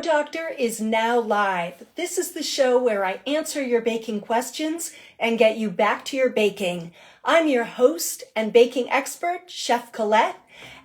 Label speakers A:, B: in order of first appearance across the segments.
A: Doctor is now live. This is the show where I answer your baking questions and get you back to your baking. I'm your host and baking expert, Chef Colette,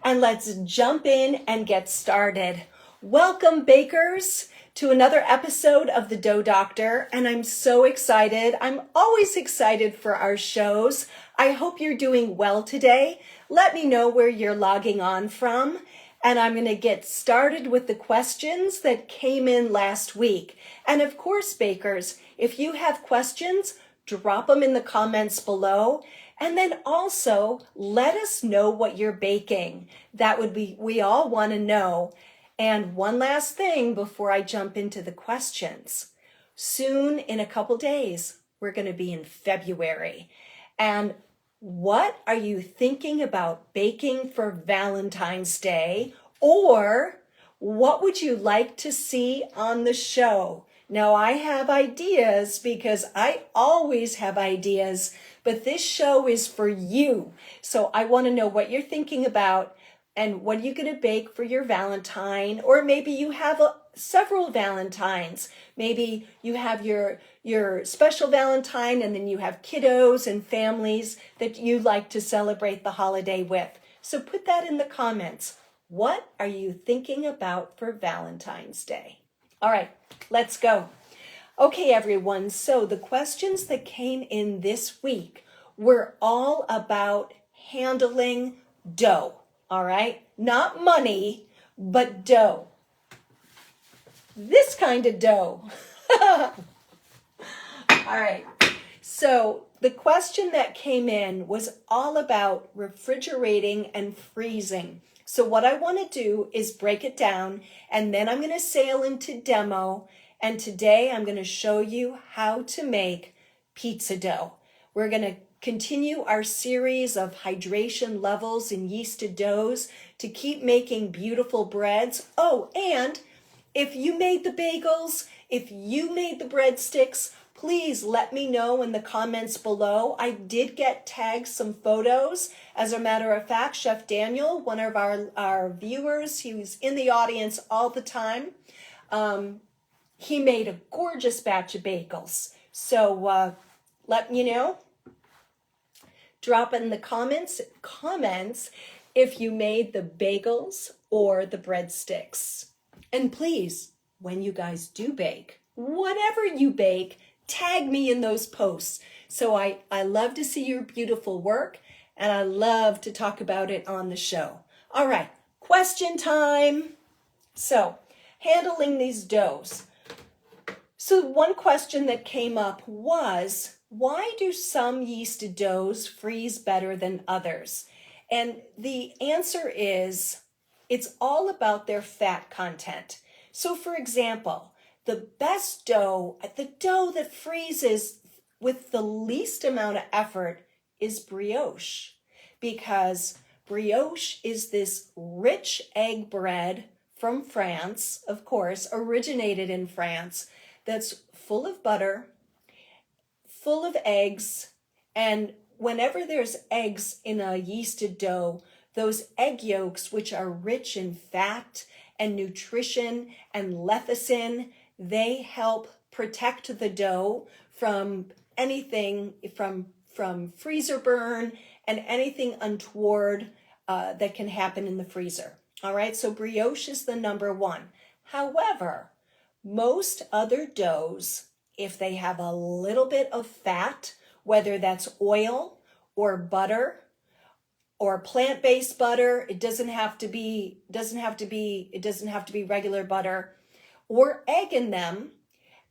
A: and let's jump in and get started. Welcome, bakers, to another episode of the Dough Doctor, and I'm so excited. I'm always excited for our shows. I hope you're doing well today. Let me know where you're logging on from. And I'm going to get started with the questions that came in last week. And of course, bakers, if you have questions, drop them in the comments below. And then also let us know what you're baking. We all want to know. And one last thing before I jump into the questions. Soon, in a couple days, we're going to be in February. And what are you thinking about baking for Valentine's Day? Or what would you like to see on the show? Now, I have ideas because I always have ideas, but this show is for you. So I want to know what you're thinking about and what are you going to bake for your Valentine? Or maybe you have several Valentines. Maybe you have your special Valentine and then you have kiddos and families that you like to celebrate the holiday with. So put that in the comments. What are you thinking about for Valentine's Day? All right, let's go. Okay, everyone. So the questions that came in this week were all about handling dough. All right, not money, but dough. This kind of dough. All right. So the question that came in was all about refrigerating and freezing. So what I want to do is break it down, and then I'm going to sail into demo. And today I'm going to show you how to make pizza dough. We're going to continue our series of hydration levels in yeasted doughs to keep making beautiful breads. Oh, and if you made the bagels, if you made the breadsticks, please let me know in the comments below. I did get tagged some photos. As a matter of fact, Chef Daniel, one of our viewers, he was in the audience all the time. He made a gorgeous batch of bagels. So let me know. Drop in the comments if you made the bagels or the breadsticks. And please, when you guys do bake, whatever you bake, tag me in those posts. So I love to see your beautiful work, and I love to talk about it on the show. All right, question time. So, handling these doughs. So one question that came up was, why do some yeasted doughs freeze better than others? And the answer is, it's all about their fat content. So for example, the best dough, the dough that freezes with the least amount of effort is brioche, because brioche is this rich egg bread from France, of course, originated in France, that's full of butter, full of eggs, and whenever there's eggs in a yeasted dough, those egg yolks, which are rich in fat and nutrition and lecithin, they help protect the dough from anything, from freezer burn and anything untoward that can happen in the freezer. All right, so brioche is the number one. However, most other doughs, if they have a little bit of fat, whether that's oil or butter or plant-based butter, it doesn't have to be regular butter, or egg in them,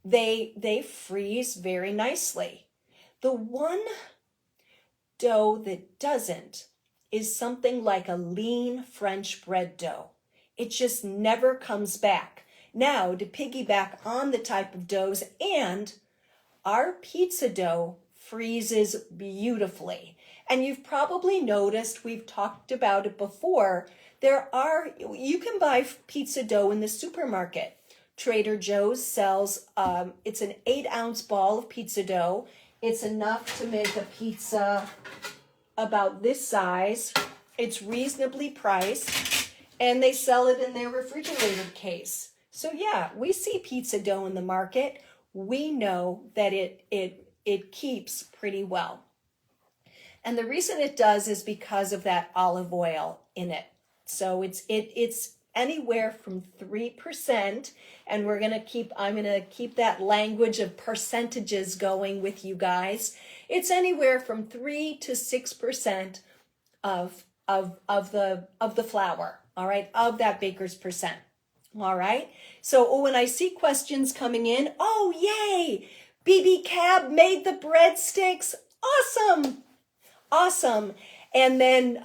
A: they freeze very nicely. The one dough that doesn't is something like a lean French bread dough. It just never comes back. Now, to piggyback on the type of doughs, and our pizza dough freezes beautifully. And you've probably noticed, we've talked about it before, you can buy pizza dough in the supermarket. Trader Joe's sells, it's an 8-ounce ball of pizza dough. It's enough to make a pizza about this size. It's reasonably priced, and they sell it in their refrigerated case. So yeah, we see pizza dough in the market. We know that it keeps pretty well. And the reason it does is because of that olive oil in it. So it's anywhere from 3%, and I'm gonna keep that language of percentages going with you guys. It's anywhere from 3 to 6% of the flour, all right, of that baker's percent. All right. So when I see questions coming in, oh yay, BB Cab made the breadsticks. Awesome. Awesome. And then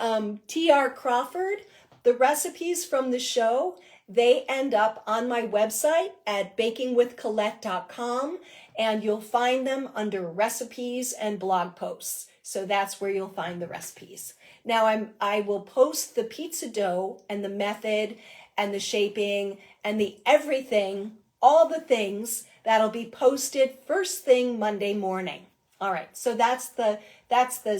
A: TR Crawford, the recipes from the show, they end up on my website at bakingwithcolette.com, and you'll find them under recipes and blog posts. So that's where you'll find the recipes. Now I will post the pizza dough and the method and the shaping and the everything, all the things that'll be posted first thing Monday morning. All right, so that's the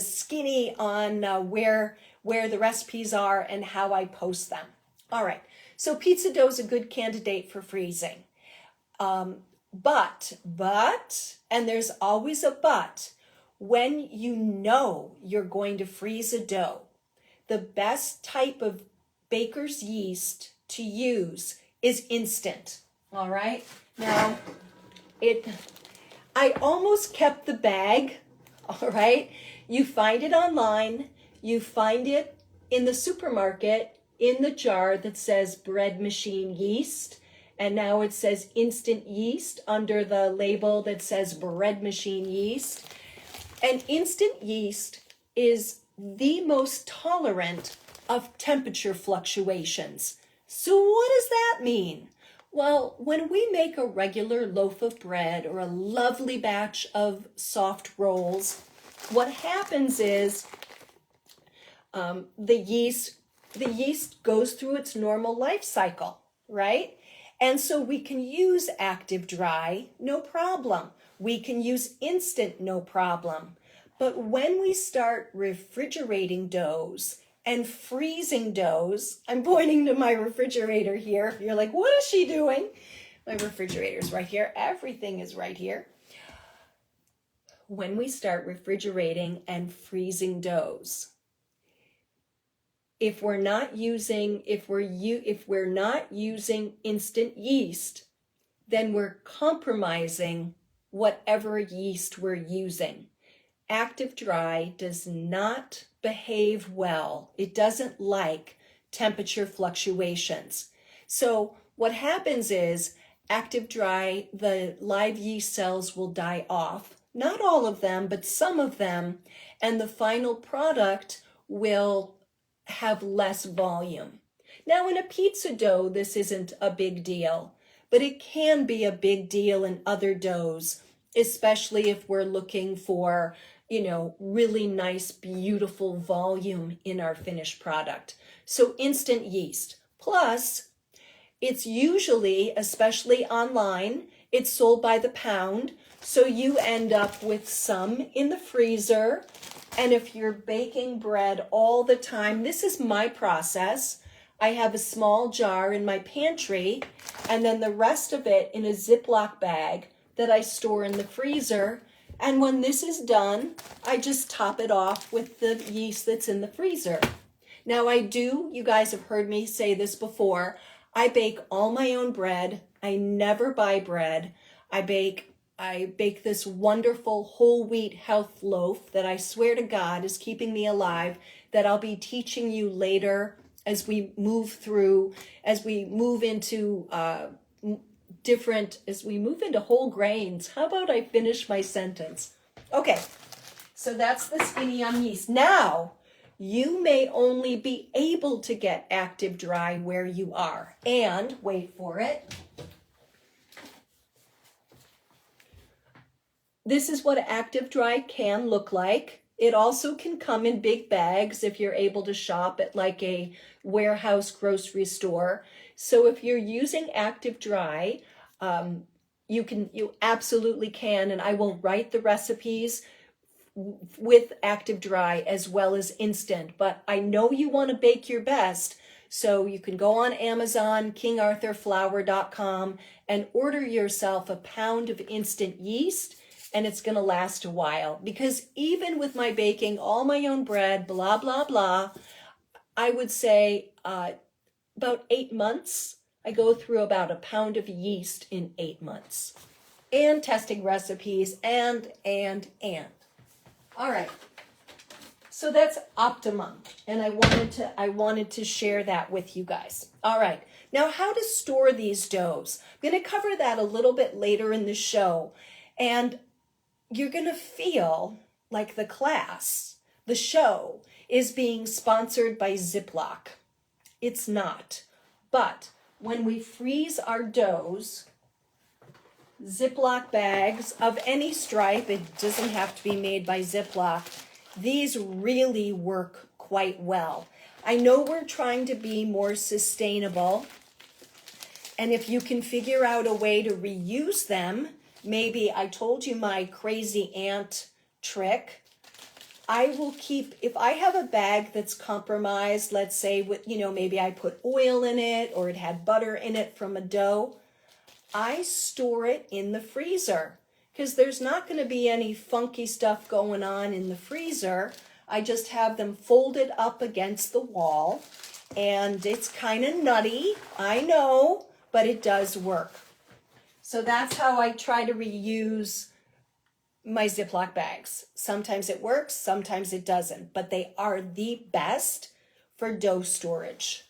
A: skinny on where the recipes are and how I post them. All right, so pizza dough is a good candidate for freezing. But, and there's always a but, when you know you're going to freeze a dough, the best type of baker's yeast to use is instant. All right, now I almost kept the bag. All right, you find it online, you find it in the supermarket in the jar that says bread machine yeast, and now it says instant yeast under the label that says bread machine yeast. And instant yeast is the most tolerant of temperature fluctuations. So what does that mean? Well, when we make a regular loaf of bread or a lovely batch of soft rolls, what happens is the yeast goes through its normal life cycle, right? And so we can use active dry, no problem. We can use instant, no problem. But when we start refrigerating doughs and freezing doughs, I'm pointing to my refrigerator here. You're like, what is she doing? My refrigerator's right here. Everything is right here. When we start refrigerating and freezing doughs, if we're not using instant yeast, then we're compromising whatever yeast we're using. Active dry does not behave well. It doesn't like temperature fluctuations. So what happens is active dry, the live yeast cells will die off. Not all of them, but some of them, and the final product will have less volume. Now in a pizza dough, this isn't a big deal, but it can be a big deal in other doughs, especially if we're looking for, really nice, beautiful volume in our finished product. So instant yeast. Plus, it's usually, especially online, it's sold by the pound. So you end up with some in the freezer. And if you're baking bread all the time, this is my process. I have a small jar in my pantry, and then the rest of it in a Ziploc bag that I store in the freezer. And when this is done, I just top it off with the yeast that's in the freezer. Now you guys have heard me say this before, I bake all my own bread. I never buy bread. I bake this wonderful whole wheat health loaf that I swear to God is keeping me alive, that I'll be teaching you later as we move into whole grains. How about I finish my sentence? Okay, so that's the skinny on yeast. Now, you may only be able to get active dry where you are. And, wait for it, this is what active dry can look like. It also can come in big bags if you're able to shop at like a warehouse grocery store. So if you're using active dry, you absolutely can, and I will write the recipes with active dry as well as instant. But I know you want to bake your best, So you can go on Amazon, kingarthurflour.com, and order yourself a pound of instant yeast, and it's going to last a while. Because even with my baking all my own bread, blah, blah, blah, I would say about 8 months. I go through about a pound of yeast in 8 months. And testing recipes and. All right. So that's optimum, and I wanted to share that with you guys. All right. Now, how to store these doughs. I'm going to cover that a little bit later in the show, and you're going to feel like the show is being sponsored by Ziploc. It's not. But when we freeze our doughs, Ziploc bags of any stripe, it doesn't have to be made by Ziploc, these really work quite well. I know we're trying to be more sustainable, and if you can figure out a way to reuse them, maybe I told you my crazy aunt trick. I will keep, if I have a bag that's compromised, let's say with, maybe I put oil in it or it had butter in it from a dough, I store it in the freezer because there's not going to be any funky stuff going on in the freezer. I just have them folded up against the wall, and it's kind of nutty, I know, but it does work. So that's how I try to reuse my Ziploc bags. Sometimes it works, sometimes it doesn't, but they are the best for dough storage,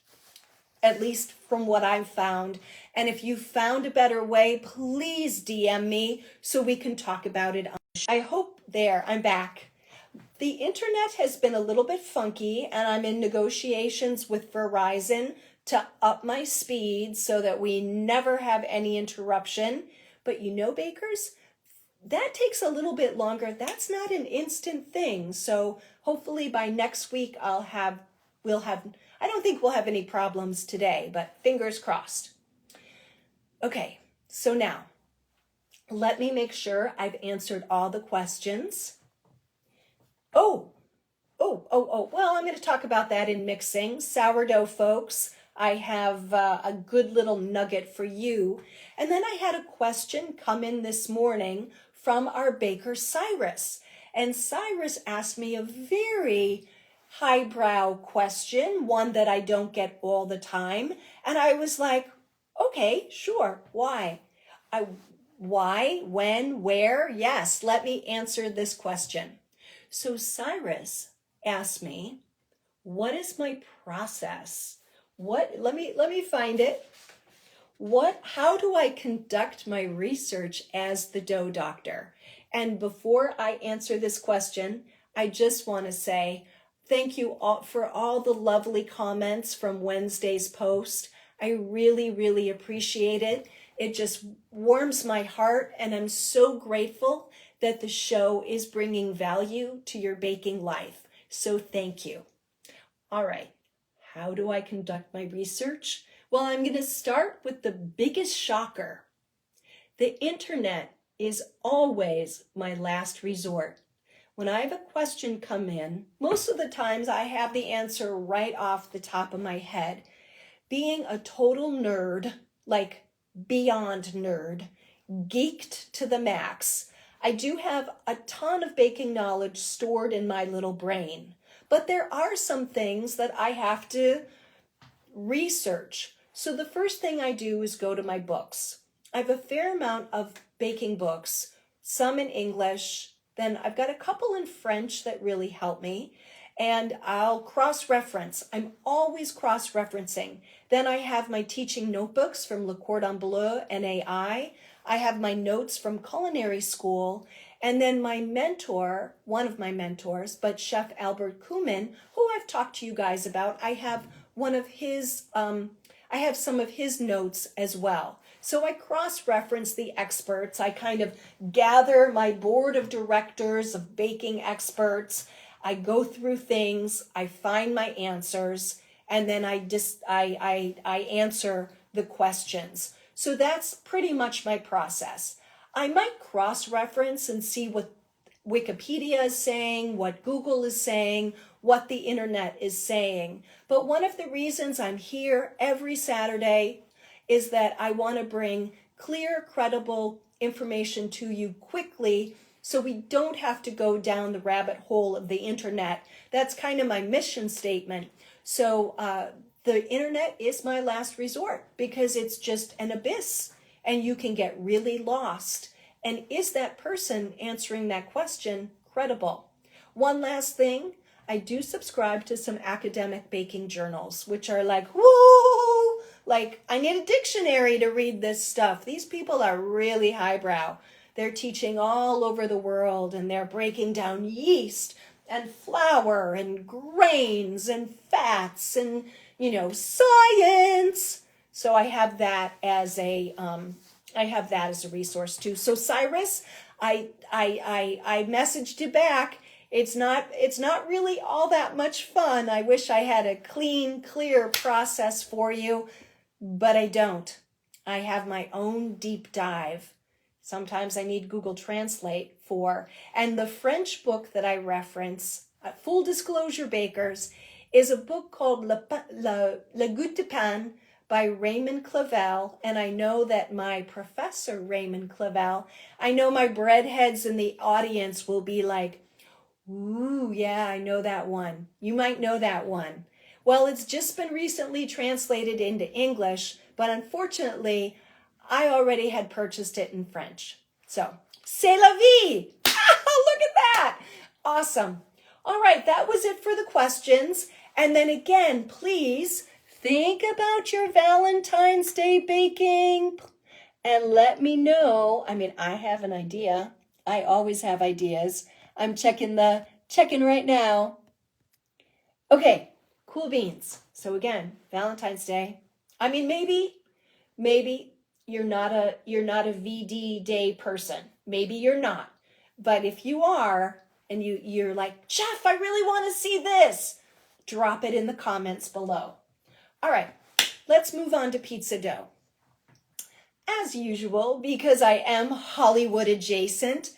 A: at least from what I've found. And if you found a better way, please DM me so we can talk about it on the show. I hope I'm back. The internet has been a little bit funky, and I'm in negotiations with Verizon to up my speed so that we never have any interruption. But bakers, that takes a little bit longer. That's not an instant thing. So hopefully by next week we'll have, I don't think we'll have any problems today, but fingers crossed. Okay, so now let me make sure I've answered all the questions. Well, I'm going to talk about that in mixing. Sourdough folks, I have a good little nugget for you. And then I had a question come in this morning from our baker, Cyrus. And Cyrus asked me a very highbrow question, one that I don't get all the time. And I was like, okay, sure. Why? Why, when, where? Yes, let me answer this question. So Cyrus asked me, what is my process? Let me find it. How do I conduct my research as the dough doctor? And before I answer this question, I just want to say thank you all for all the lovely comments from Wednesday's post. I really, really appreciate it. It just warms my heart, and I'm so grateful that the show is bringing value to your baking life. So thank you. All right, how do I conduct my research? Well, I'm going to start with the biggest shocker. The internet is always my last resort. When I have a question come in, most of the times I have the answer right off the top of my head. Being a total nerd, like beyond nerd, geeked to the max, I do have a ton of baking knowledge stored in my little brain, but there are some things that I have to research. So the first thing I do is go to my books. I have a fair amount of baking books, some in English, then I've got a couple in French that really help me, and I'll cross-reference. I'm always cross-referencing. Then I have my teaching notebooks from Le Cordon Bleu, NAI. I have my notes from culinary school, and then my mentor, one of my mentors, but Chef Albert Kuman, who I've talked to you guys about, I have some of his notes as well. So I cross-reference the experts. I kind of gather my board of directors of baking experts. I go through things, I find my answers, and then I answer the questions. So that's pretty much my process. I might cross-reference and see what Wikipedia is saying, what Google is saying, what the internet is saying. But one of the reasons I'm here every Saturday is that I want to bring clear, credible information to you quickly so we don't have to go down the rabbit hole of the internet. That's kind of my mission statement. So the internet is my last resort because it's just an abyss and you can get really lost. And is that person answering that question credible? One last thing, I do subscribe to some academic baking journals, which are like, woo, like I need a dictionary to read this stuff. These people are really highbrow. They're teaching all over the world and they're breaking down yeast and flour and grains and fats and, you know, science. So I have that as a resource too. So Cyrus, I messaged you back. It's not really all that much fun. I wish I had a clean, clear process for you, but I don't. I have my own deep dive. Sometimes I need Google Translate for, and the French book that I reference, full disclosure bakers, is a book called Le Goût de Pain by Raymond Clavel. And I know that my professor, Raymond Clavel, I know my breadheads in the audience will be like, ooh, yeah, I know that one. You might know that one. Well, it's just been recently translated into English, but unfortunately, I already had purchased it in French. So, c'est la vie! Look at that! Awesome. All right, that was it for the questions. And then again, please think about your Valentine's Day baking and let me know. I mean, I have an idea. I always have ideas. I'm checking right now. Okay, cool beans. So again, Valentine's Day. I mean, maybe you're not a VD Day person. Maybe you're not. But if you are, and you're like, Chef, I really want to see this, drop it in the comments below. All right, let's move on to pizza dough. As usual, because I am Hollywood adjacent,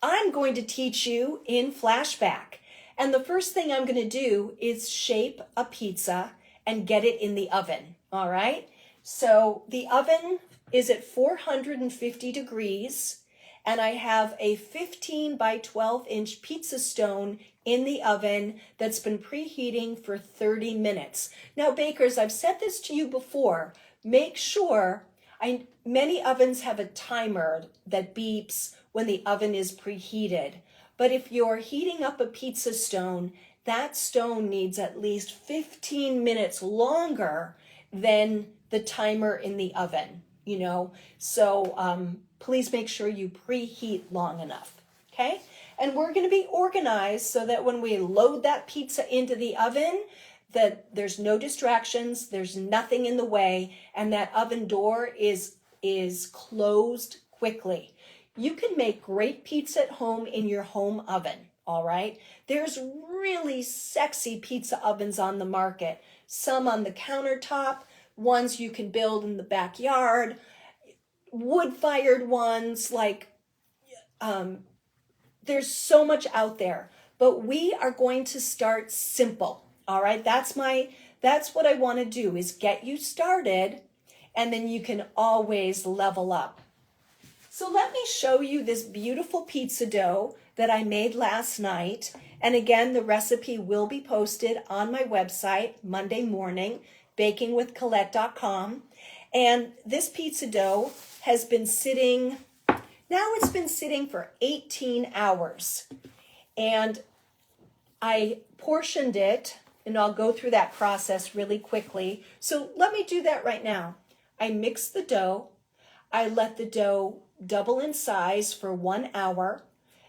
A: I'm going to teach you in flashback. And the first thing I'm going to do is shape a pizza and get it in the oven. All right. So the oven is at 450 degrees and I have a 15 by 12 inch pizza stone in the oven that's been preheating for 30 minutes. Now bakers, I've said this to you before, make sure, many ovens have a timer that beeps when the oven is preheated. But if you're heating up a pizza stone, that stone needs at least 15 minutes longer than the timer in the oven, you know. So please make sure you preheat long enough, okay? And we're gonna be organized so that when we load that pizza into the oven, that there's no distractions, there's nothing in the way, and that oven door is closed quickly. You can make great pizza at home in your home oven, all right? There's really sexy pizza ovens on the market. Some on the countertop, ones you can build in the backyard, wood-fired ones, like there's so much out there. But we are going to start simple, all right? That's what I want to do, is get you started, and then you can always level up. So let me show you this beautiful pizza dough that I made last night. And again, the recipe will be posted on my website Monday morning, bakingwithcolette.com. And this pizza dough has been sitting, now it's been sitting for 18 hours. And I portioned it, and I'll go through that process really quickly. So let me do that right now. I mixed the dough. I let the dough double in size for 1 hour.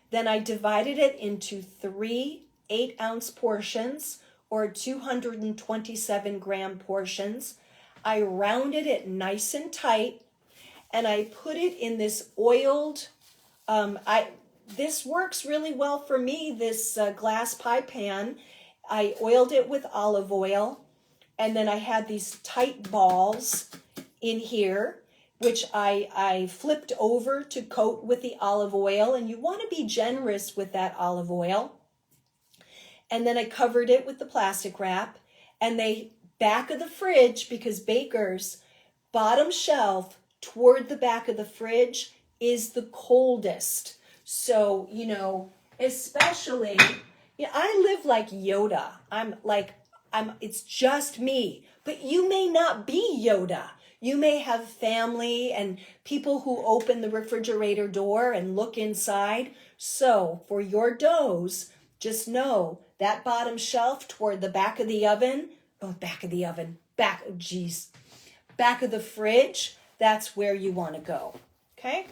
A: Then I divided it into 3 8-ounce portions or 227 gram portions. I rounded it nice and tight and I put it in this oiled, this works really well for me, this glass pie pan. I oiled it with olive oil, and then I had these tight balls in here, which I flipped over to coat with the olive oil, and you want to be generous with that olive oil. and then I covered it with the plastic wrap, and they back of the fridge, because bakers, bottom shelf toward the back of the fridge is the coldest. So, you know, especially, I live like Yoda. It's just me, but you may not be Yoda. You may have family and people who open the refrigerator door and look inside. So for your doughs, just know that bottom shelf toward the back of the oven, back of the fridge, that's where you want to go, okay?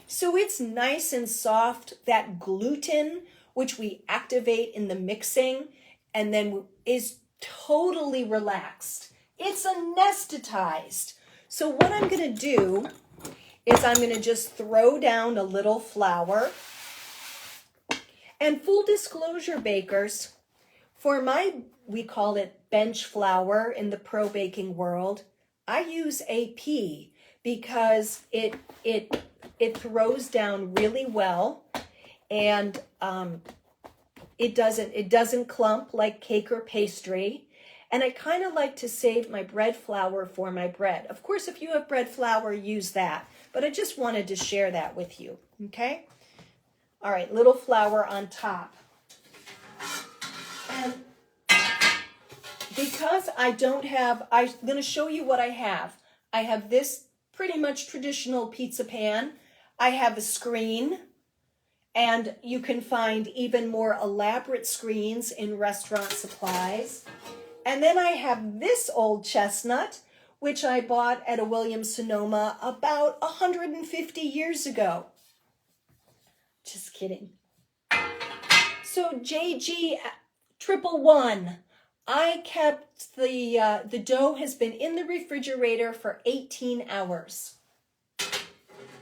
A: So it's nice and soft. That gluten, which we activate in the mixing, and then is totally relaxed. It's anesthetized. So what I'm going to do is I'm going to just throw down a little flour. And full disclosure, bakers, for we call it bench flour in the pro baking world, I use AP because it throws down really well, and it doesn't clump like cake or pastry. And I kind of like to save my bread flour for my bread. Of course, if you have bread flour, use that. But I just wanted to share that with you, okay? All right, little flour on top. And because I'm going to show you what I have. I have this pretty much traditional pizza pan. I have a screen, and you can find even more elaborate screens in restaurant supplies. And then I have this old chestnut, which I bought at a Williams-Sonoma about 150 years ago. Just kidding. So JG 111. I kept the dough has been in the refrigerator for 18 hours.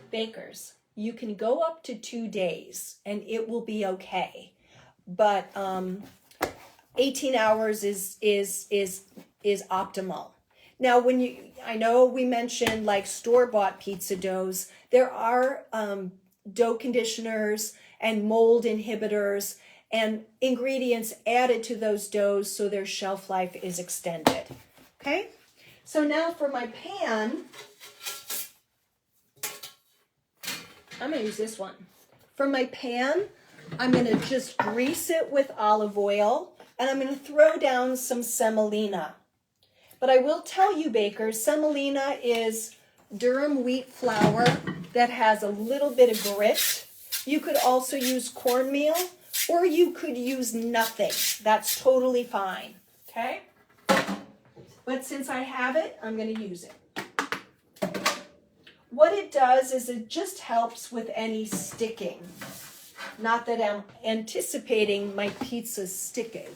A: Bakers, you can go up to 2 days and it will be okay. But 18 hours is optimal. Now, I know we mentioned like store-bought pizza doughs. There are dough conditioners and mold inhibitors and ingredients added to those doughs so their shelf life is extended. Okay? So now for my pan, I'm going to use this one. For my pan, I'm going to just grease it with olive oil, and I'm going to throw down some semolina. But I will tell you, bakers, semolina is durum wheat flour that has a little bit of grit. You could also use cornmeal, or you could use nothing. That's totally fine, okay? But since I have it, I'm going to use it. What it does is it just helps with any sticking. Not that I'm anticipating my pizza sticking,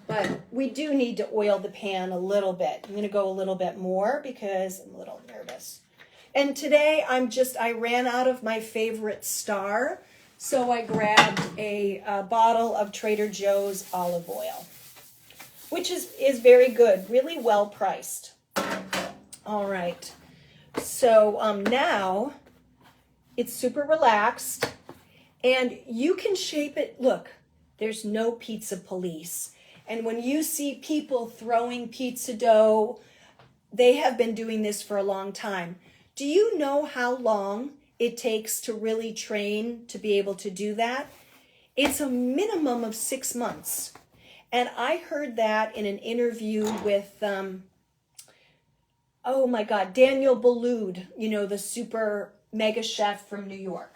A: but we do need to oil the pan a little bit. I'm going to go a little bit more because I'm a little nervous. And today I ran out of my favorite star, so I grabbed a bottle of Trader Joe's olive oil, which is very good, really well priced. All right. So now it's super relaxed, and you can shape it. Look, there's no pizza police. And when you see people throwing pizza dough, they have been doing this for a long time. Do you know how long it takes to really train to be able to do that? It's a minimum of 6 months. And I heard that in an interview with, Daniel Boulud, the super mega chef from New York.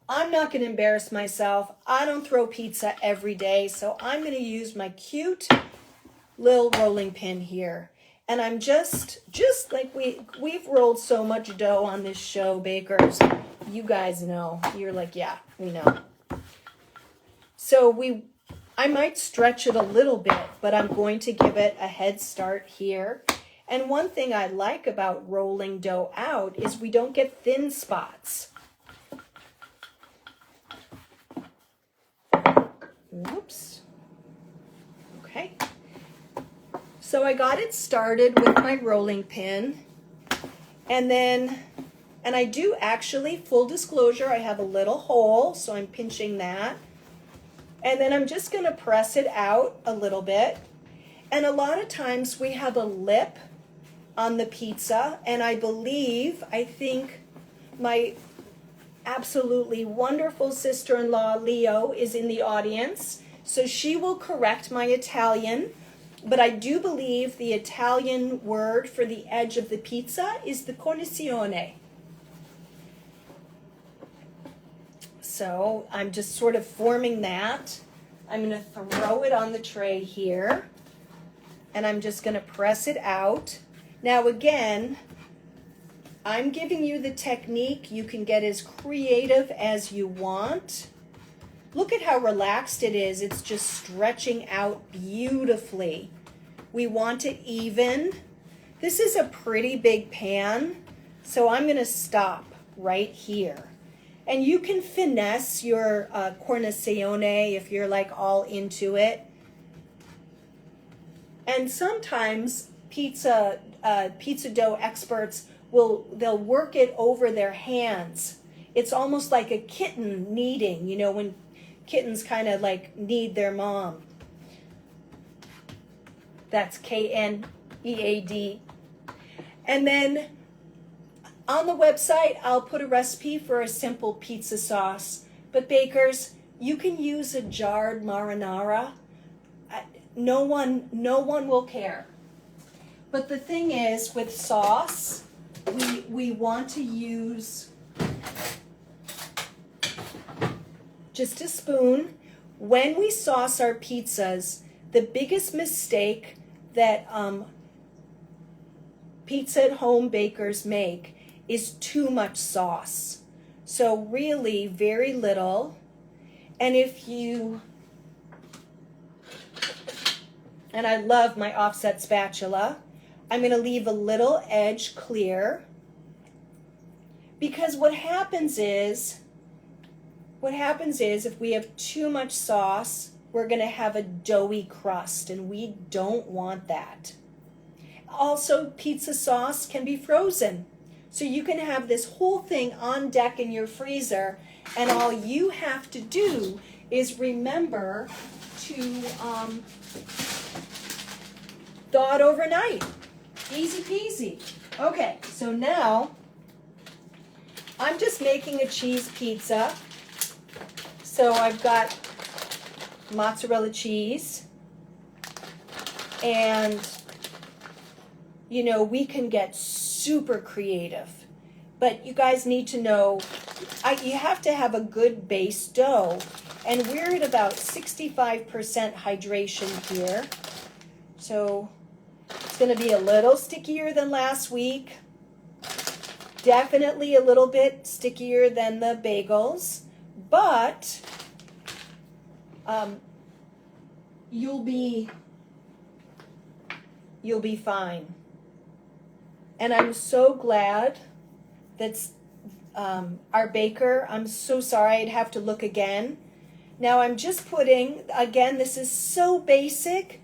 A: I'm not going to embarrass myself. I don't throw pizza every day, so I'm going to use my cute little rolling pin here. And I'm just like we've rolled so much dough on this show, bakers. You guys know. You're like, yeah, we know. So I might stretch it a little bit, but I'm going to give it a head start here. And one thing I like about rolling dough out is we don't get thin spots. Whoops. Okay. So I got it started with my rolling pin. And I do actually, full disclosure, I have a little hole, so I'm pinching that. And then I'm just going to press it out a little bit. And a lot of times we have a lip on the pizza, and I think my absolutely wonderful sister-in-law, Leo, is in the audience. So she will correct my Italian. But I do believe the Italian word for the edge of the pizza is the cornicione. So I'm just sort of forming that. I'm going to throw it on the tray here. And I'm just going to press it out. Now again, I'm giving you the technique. You can get as creative as you want. Look at how relaxed it is. It's just stretching out beautifully. We want it even. This is a pretty big pan, so I'm going to stop right here. And you can finesse your cornicione if you're like all into it. And sometimes pizza dough experts they'll work it over their hands. It's almost like a kitten kneading, you know, when kittens kind of like knead their mom. That's K-N-E-A-D. And then on the website, I'll put a recipe for a simple pizza sauce. But bakers, you can use a jarred marinara. No one will care. But the thing is, with sauce, we want to use just a spoon. When we sauce our pizzas, the biggest mistake that pizza at home bakers make is too much sauce. So really very little. And and I love my offset spatula, I'm going to leave a little edge clear, because what happens is if we have too much sauce, we're going to have a doughy crust, and we don't want that. Also, pizza sauce can be frozen. So you can have this whole thing on deck in your freezer, and all you have to do is remember to thaw it overnight. Easy peasy. Okay, so now I'm just making a cheese pizza. So I've got mozzarella cheese, and you know, we can get super creative, but you guys need to know you have to have a good base dough, and we're at about 65% hydration here. So it's going to be a little stickier than last week, definitely a little bit stickier than the bagels, but you'll be fine. And I'm so glad that our baker, I'm so sorry, I'd have to look again. Now I'm just putting, again, this is so basic,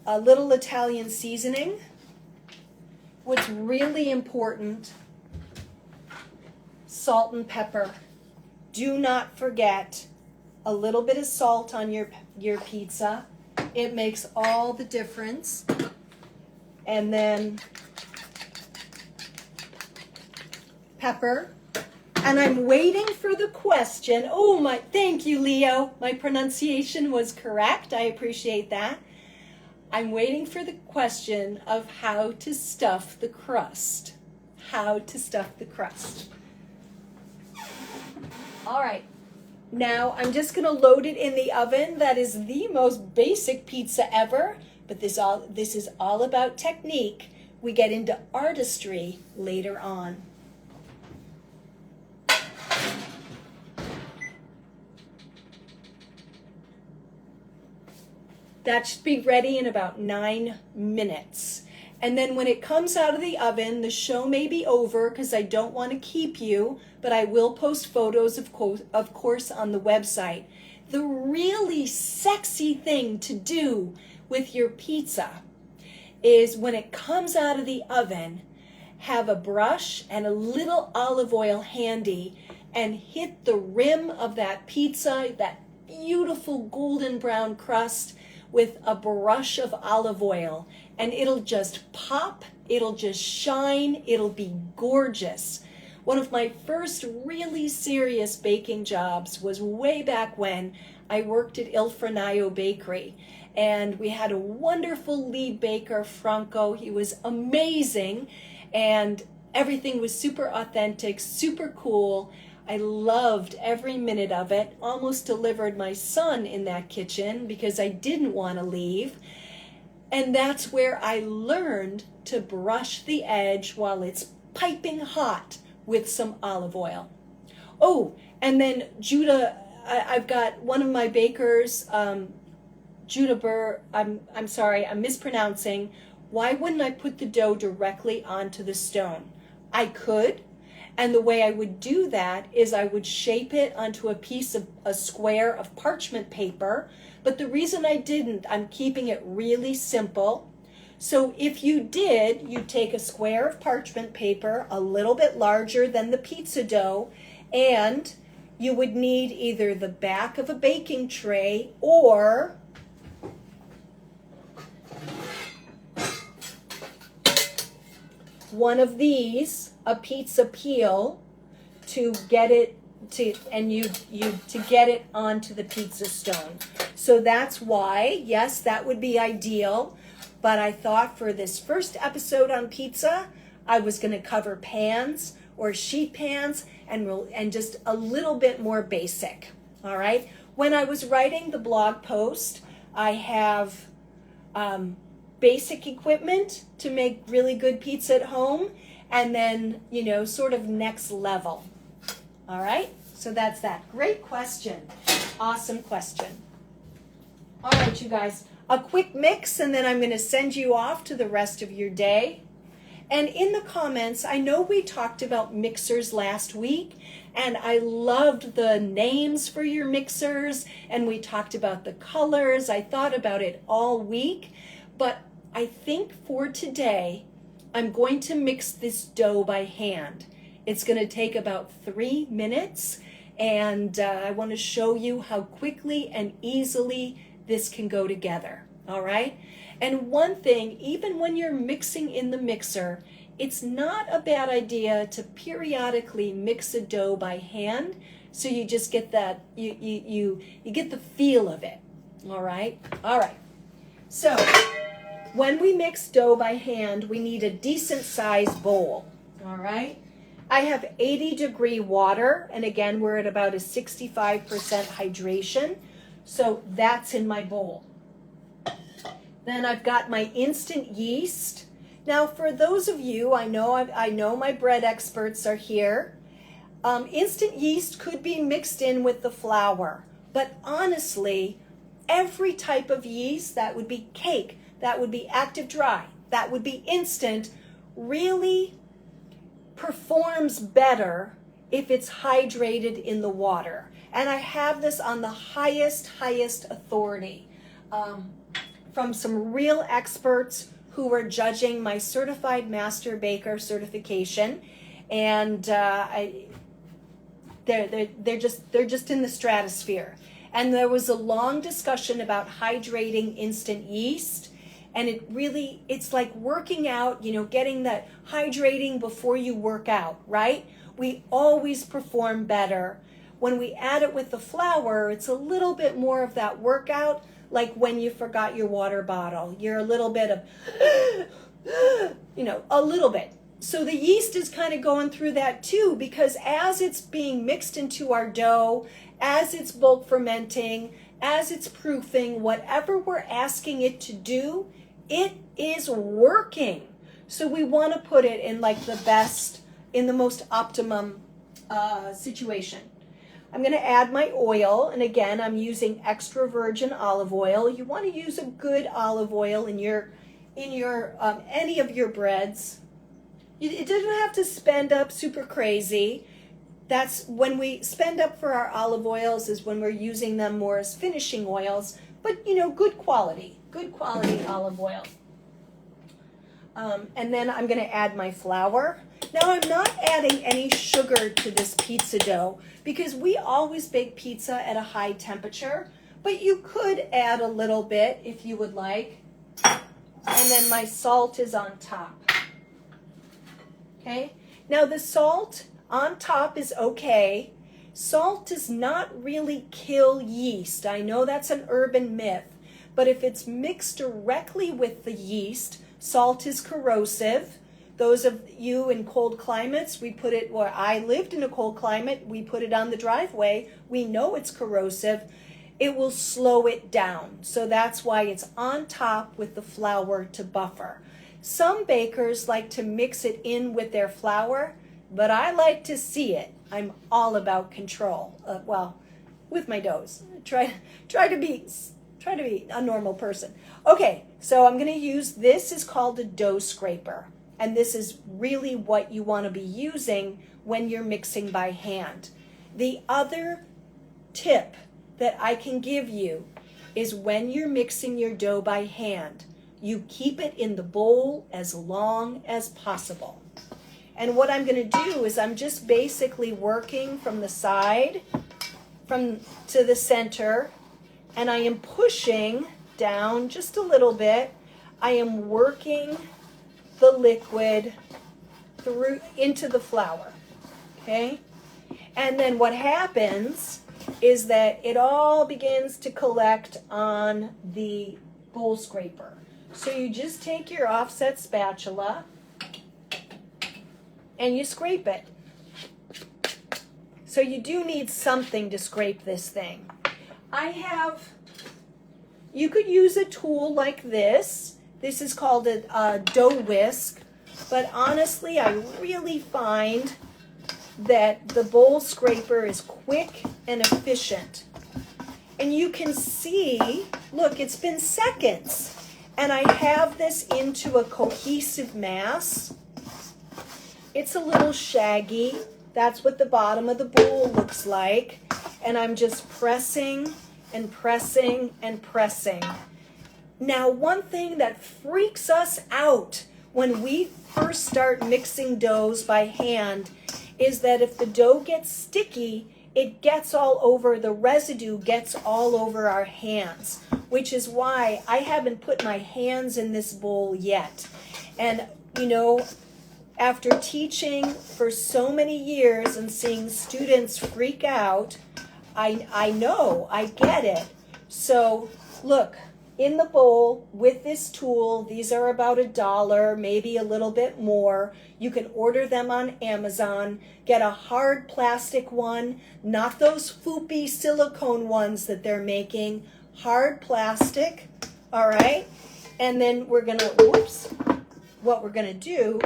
A: a little Italian seasoning. What's really important, salt and pepper. Do not forget a little bit of salt on your pizza. It makes all the difference. And then pepper. And I'm waiting for the question. Oh, thank you, Leo. My pronunciation was correct. I appreciate that. I'm waiting for the question of how to stuff the crust. How to stuff the crust. All right. Now I'm just going to load it in the oven. That is the most basic pizza ever, but this is all about technique. We get into artistry later on. That should be ready in about 9 minutes. And then when it comes out of the oven, the show may be over because I don't want to keep you, but I will post photos, of course, on the website. The really sexy thing to do with your pizza is when it comes out of the oven, have a brush and a little olive oil handy and hit the rim of that pizza, that beautiful golden brown crust with a brush of olive oil, and it'll just pop, it'll just shine, it'll be gorgeous. One of my first really serious baking jobs was way back when I worked at Il Fornaio Bakery, and we had a wonderful lead baker, Franco. He was amazing, and everything was super authentic, super cool. I loved every minute of it. Almost delivered my son in that kitchen because I didn't want to leave. And that's where I learned to brush the edge while it's piping hot with some olive oil. Oh, and then Judah, I've got one of my bakers, DoughDr, I'm sorry, I'm mispronouncing. Why wouldn't I put the dough directly onto the stone? I could, and the way I would do that is I would shape it onto a square of parchment paper, but the reason I didn't, I'm keeping it really simple. So if you did, you'd take a square of parchment paper, a little bit larger than the pizza dough, and you would need either the back of a baking tray or one of these, a pizza peel, to get it to get it onto the pizza stone. So that's why, yes, that would be ideal. But I thought for this first episode on pizza, I was going to cover pans or sheet pans and just a little bit more basic. All right. When I was writing the blog post, I have basic equipment to make really good pizza at home, and then, sort of next level. All right. So that's that. Great question. Awesome question. All right, you guys. A quick mix, and then I'm going to send you off to the rest of your day. And in the comments, I know we talked about mixers last week, and I loved the names for your mixers, and we talked about the colors. I thought about it all week, but I think for today, I'm going to mix this dough by hand. It's going to take about 3 minutes, and I want to show you how quickly and easily this can go together, all right? And one thing, even when you're mixing in the mixer, it's not a bad idea to periodically mix a dough by hand, so you just get that, you get the feel of it, all right? All right, so when we mix dough by hand, we need a decent sized bowl, all right? I have 80-degree water, and again, we're at about a 65% hydration. So that's in my bowl. Then I've got my instant yeast. Now, for those of you, I know my bread experts are here. Instant yeast could be mixed in with the flour, but honestly, every type of yeast, that would be cake, that would be active dry, that would be instant, really performs better if it's hydrated in the water. And I have this on the highest authority from some real experts who were judging my certified master baker certification, and they're just in the stratosphere. And there was a long discussion about hydrating instant yeast, and it's like working out, getting that hydrating before you work out, right? We always perform better. When we add it with the flour, it's a little bit more of that workout, like when you forgot your water bottle. You're a little bit of, a little bit. So the yeast is kind of going through that too, because as it's being mixed into our dough, as it's bulk fermenting, as it's proofing, whatever we're asking it to do, it is working. So we want to put it in like the best, in the most optimum situation. I'm going to add my oil, and again, I'm using extra virgin olive oil. You want to use a good olive oil in your any of your breads. It doesn't have to spend up super crazy. That's when we spend up for our olive oils, is when we're using them more as finishing oils, but good quality olive oil. And then I'm going to add my flour. Now I'm not adding any sugar to this pizza dough because we always bake pizza at a high temperature, but you could add a little bit if you would like. And then my salt is on top. Okay? Now the salt on top is okay. Salt does not really kill yeast. I know that's an urban myth, but if it's mixed directly with the yeast, salt is corrosive. Those of you in cold climates, we put it, where I lived in a cold climate, we put it on the driveway. We know it's corrosive. It will slow it down. So that's why it's on top with the flour to buffer. Some bakers like to mix it in with their flour, but I like to see it. I'm all about control. Well, with my doughs. Try to be a normal person. Okay, so I'm going to use, this is called a dough scraper. And this is really what you want to be using when you're mixing by hand. The other tip that I can give you is when you're mixing your dough by hand, you keep it in the bowl as long as possible. And what I'm going to do is I'm just basically working from the side to the center, and I am pushing down just a little bit. I am working the liquid through into the flour, okay? And then what happens is that it all begins to collect on the bowl scraper. So you just take your offset spatula and you scrape it. So you do need something to scrape this thing. You could use a tool like this. This is called a dough whisk, but honestly, I really find that the bowl scraper is quick and efficient. And you can see, look, it's been seconds, and I have this into a cohesive mass. It's a little shaggy. That's what the bottom of the bowl looks like. And I'm just pressing and pressing and pressing. Now, one thing that freaks us out when we first start mixing doughs by hand is that if the dough gets sticky, it gets all over, the residue gets all over our hands, which is why I haven't put my hands in this bowl yet. And, you know, after teaching for so many years and seeing students freak out, I know, I get it. So, look. In the bowl with this tool, these are about $1, maybe a little bit more. You can order them on Amazon. Get a hard plastic one, not those foopy silicone ones that they're making. Hard plastic, all right? And then we're gonna, what we're gonna do,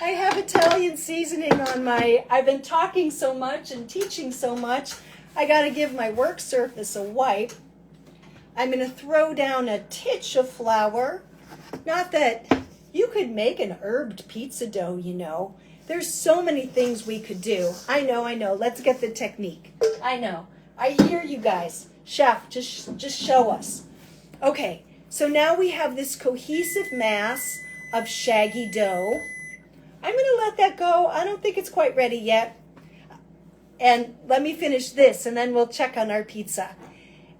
A: I have Italian seasoning on I've been talking so much and teaching so much, I gotta give my work surface a wipe. I'm going to throw down a titch of flour. Not that you could make an herbed pizza dough, you know. There's so many things we could do. I know. Let's get the technique. I know. I hear you guys. Chef, just show us. Okay, so now we have this cohesive mass of shaggy dough. I'm going to let that go. I don't think it's quite ready yet. And let me finish this, and then we'll check on our pizza.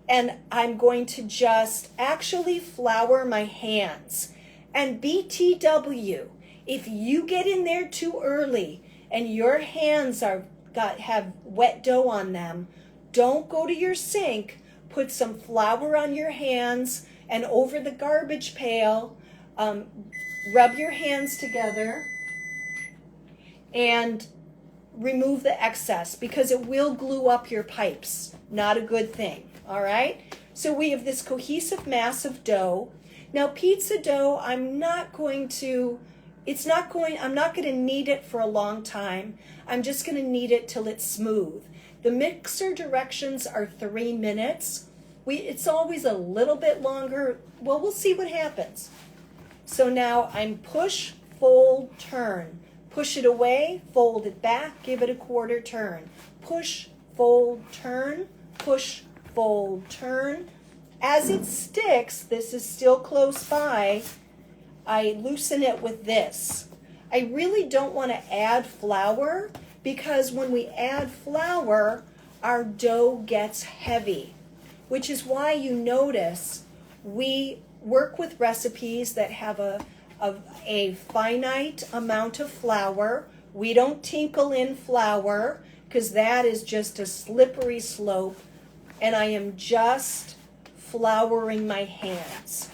A: And I'm going to just actually flour my hands. And BTW, if you get in there too early and your hands have wet dough on them, don't go to your sink. Put some flour on your hands and over the garbage pail. Rub your hands together and remove the excess because it will glue up your pipes. Not a good thing. All right, so we have this cohesive mass of dough. Now pizza dough, I'm not going to knead it for a long time. I'm just going to knead it till it's smooth. The mixer directions are 3 minutes. It's always a little bit longer. Well, we'll see what happens. So now I'm push, fold, turn. Push it away, fold it back, give it a quarter turn. Push, fold, turn, push, fold, turn. As it sticks, this is still close by, I loosen it with this. I really don't want to add flour because when we add flour, our dough gets heavy, which is why you notice we work with recipes that have a finite amount of flour. We don't tinkle in flour because that is just a slippery slope, and I am just flouring my hands.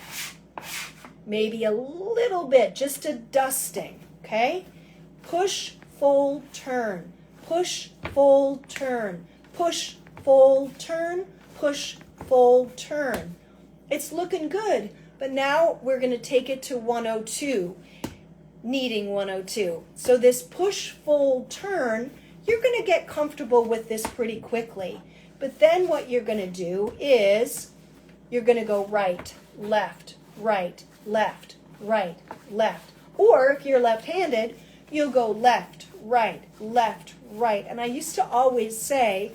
A: Maybe a little bit, just a dusting, okay? Push, fold, turn. Push, fold, turn. Push, fold, turn. Push, fold, turn. It's looking good, but now we're going to take it to 102, kneading 102. So this push, fold, turn, you're going to get comfortable with this pretty quickly. But then what you're going to do is you're going to go right, left, right, left, right, left. Or if you're left-handed, you'll go left, right, left, right. And I used to always say,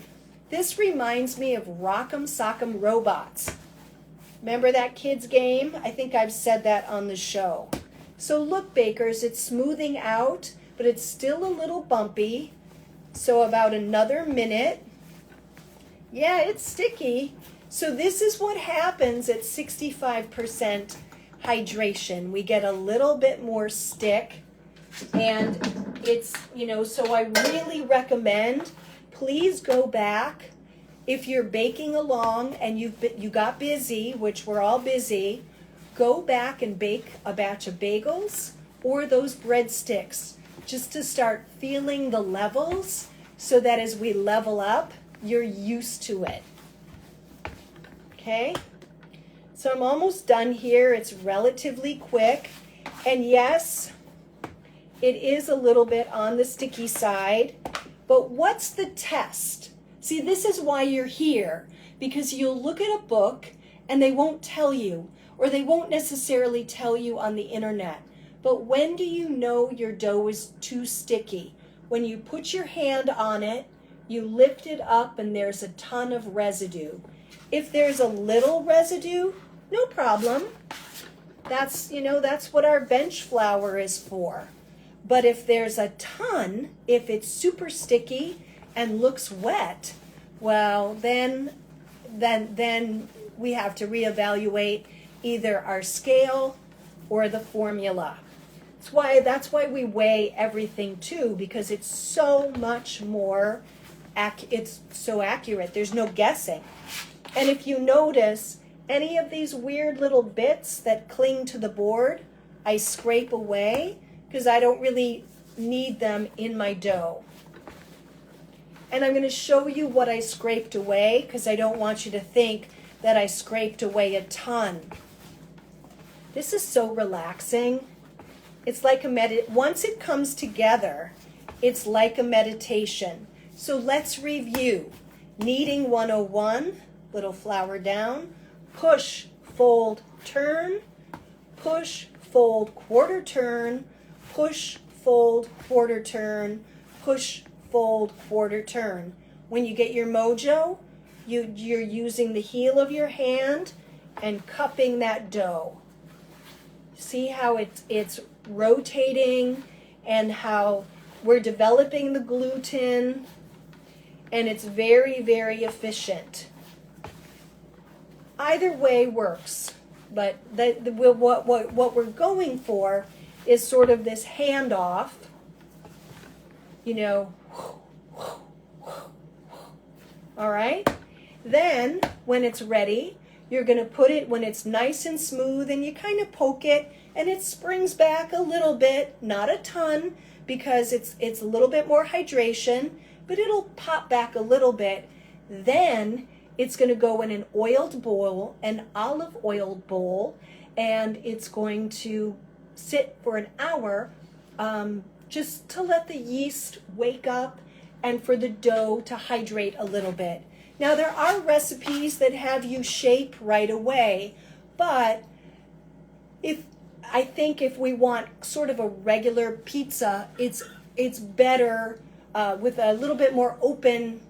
A: this reminds me of Rock'em Sock'em Robots. Remember that kids game? I think I've said that on the show. So look, bakers, it's smoothing out, but it's still a little bumpy. So about another minute. Yeah, it's sticky. So this is what happens at 65% hydration. We get a little bit more stick, and it's, so I really recommend, please go back. If you're baking along and you got busy, which we're all busy, go back and bake a batch of bagels or those breadsticks just to start feeling the levels so that as we level up, you're used to it. Okay? So I'm almost done here. It's relatively quick. And yes, it is a little bit on the sticky side, but what's the test? See, this is why you're here, because you'll look at a book and they won't tell you, or they won't necessarily tell you on the internet. But when do you know your dough is too sticky? When you put your hand on it, you lift it up and there's a ton of residue. If there's a little residue, no problem. That's what our bench flour is for. But if there's a ton, if it's super sticky and looks wet, well, then we have to reevaluate either our scale or the formula. That's why we weigh everything too, because it's so much more, it's so accurate. There's no guessing. And if you notice, any of these weird little bits that cling to the board, I scrape away because I don't really need them in my dough. And I'm going to show you what I scraped away because I don't want you to think that I scraped away a ton. This is so relaxing. It's like once it comes together, it's like a meditation. So let's review. Kneading 101, little flour down, push, fold, turn, push, fold, quarter turn, push, fold, quarter turn, push, fold, quarter turn. When you get your mojo, you're using the heel of your hand and cupping that dough. See how it's rotating and how we're developing the gluten, and it's very, very efficient. Either way works, but what we're going for is sort of this handoff, all right? Then, when it's ready, you're going to put it, when it's nice and smooth, and you kind of poke it, and it springs back a little bit, not a ton, because it's a little bit more hydration, but it'll pop back a little bit. Then, it's going to go in an oiled bowl, an olive oiled bowl, and it's going to sit for an hour just to let the yeast wake up and for the dough to hydrate a little bit. Now, there are recipes that have you shape right away, but I think if we want sort of a regular pizza, it's better with a little bit more open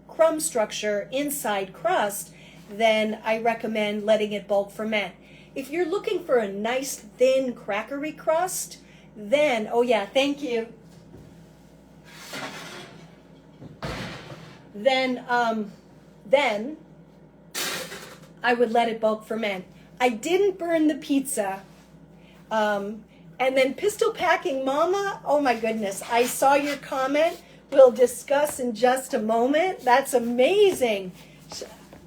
A: crumb structure inside crust, then I recommend letting it bulk ferment. If you're looking for a nice thin crackery crust Then, oh yeah, thank you. Then I would let it bulk ferment. I didn't burn the pizza. And then pistol packing mama, oh my goodness, I saw your comment. We'll discuss in just a moment. That's amazing.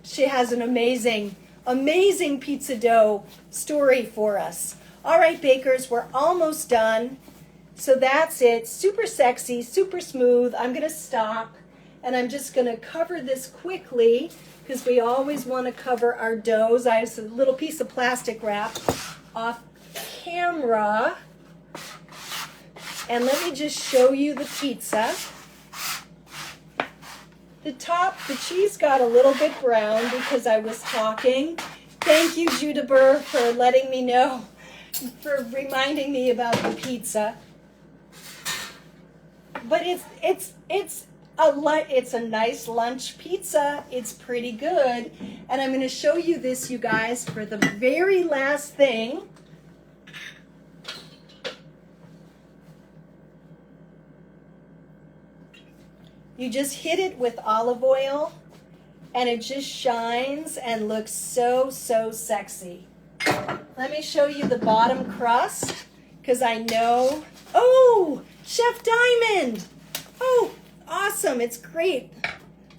A: She has an amazing pizza dough story for us. All right, bakers, we're almost done. So that's it. Super sexy, super smooth. I'm going to stop, and I'm just going to cover this quickly because we always want to cover our doughs. I have a little piece of plastic wrap off camera. And let me just show you the pizza. The top, the cheese got a little bit brown because I was talking. Thank you, DoughDr, for letting me know, for reminding me about the pizza. But it's a nice lunch pizza. It's pretty good. And I'm going to show you this, you guys, for the very last thing. You just hit it with olive oil, and it just shines and looks so, so sexy. Let me show you the bottom crust, because I know... Oh, Chef Diamond! Oh, awesome. It's great.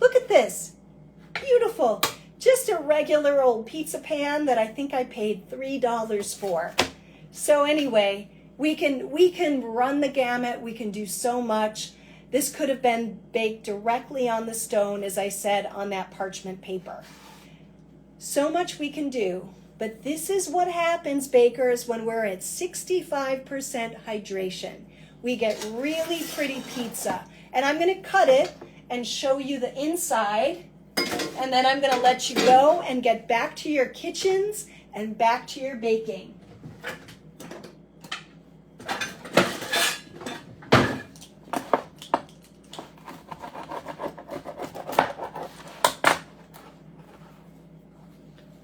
A: Look at this. Beautiful. Just a regular old pizza pan that I think I paid $3 for. So anyway, we can run the gamut. We can do so much. This could have been baked directly on the stone, as I said, on that parchment paper. So much we can do. But this is what happens, bakers, when we're at 65% hydration. We get really pretty pizza. And I'm going to cut it and show you the inside. And then I'm going to let you go and get back to your kitchens and back to your baking.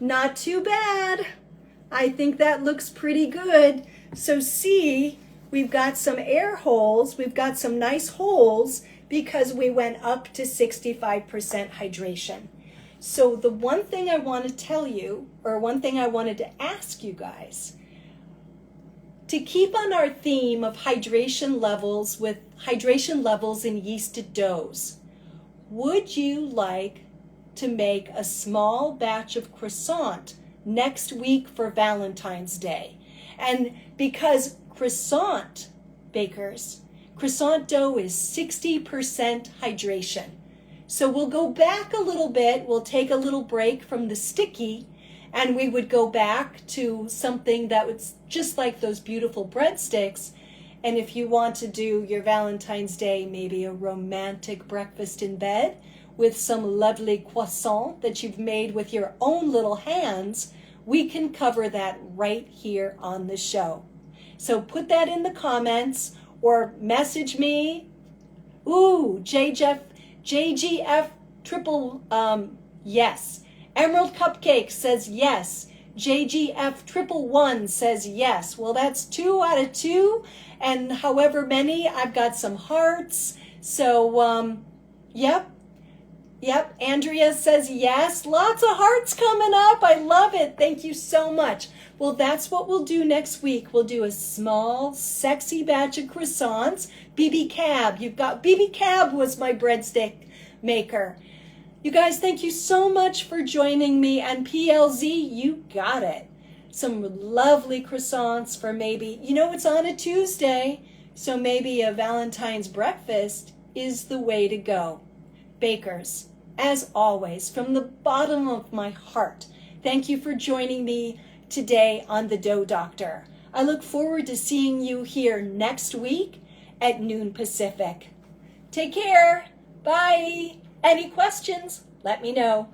A: Not too bad. I think that looks pretty good. So see, we've got some air holes. We've got some nice holes because we went up to 65% hydration. So the one thing I want to tell you, or one thing I wanted to ask you guys, to keep on our theme of hydration levels with hydration levels in yeasted doughs, would you like to make a small batch of croissant next week for Valentine's Day? And because croissant bakers, croissant dough is 60% hydration. So we'll go back a little bit, we'll take a little break from the sticky, and we would go back to something that was just like those beautiful breadsticks. And if you want to do your Valentine's Day, maybe a romantic breakfast in bed, with some lovely croissant that you've made with your own little hands, we can cover that right here on the show. So put that in the comments or message me. Ooh, JGF triple, yes. Emerald Cupcake says yes. JGF triple one says yes. Well, that's 2 out of 2. And however many, I've got some hearts. So, yep. Yep, Andrea says yes. Lots of hearts coming up. I love it. Thank you so much. Well, that's what we'll do next week. We'll do a small, sexy batch of croissants. BB Cab. You've got BB Cab was my breadstick maker. You guys, thank you so much for joining me. And PLZ, you got it. Some lovely croissants for maybe, it's on a Tuesday, so maybe a Valentine's breakfast is the way to go. Bakers, as always, from the bottom of my heart, thank you for joining me today on the DoughDr. I look forward to seeing you here next week at noon Pacific. Take care. Bye. Any questions? Let me know.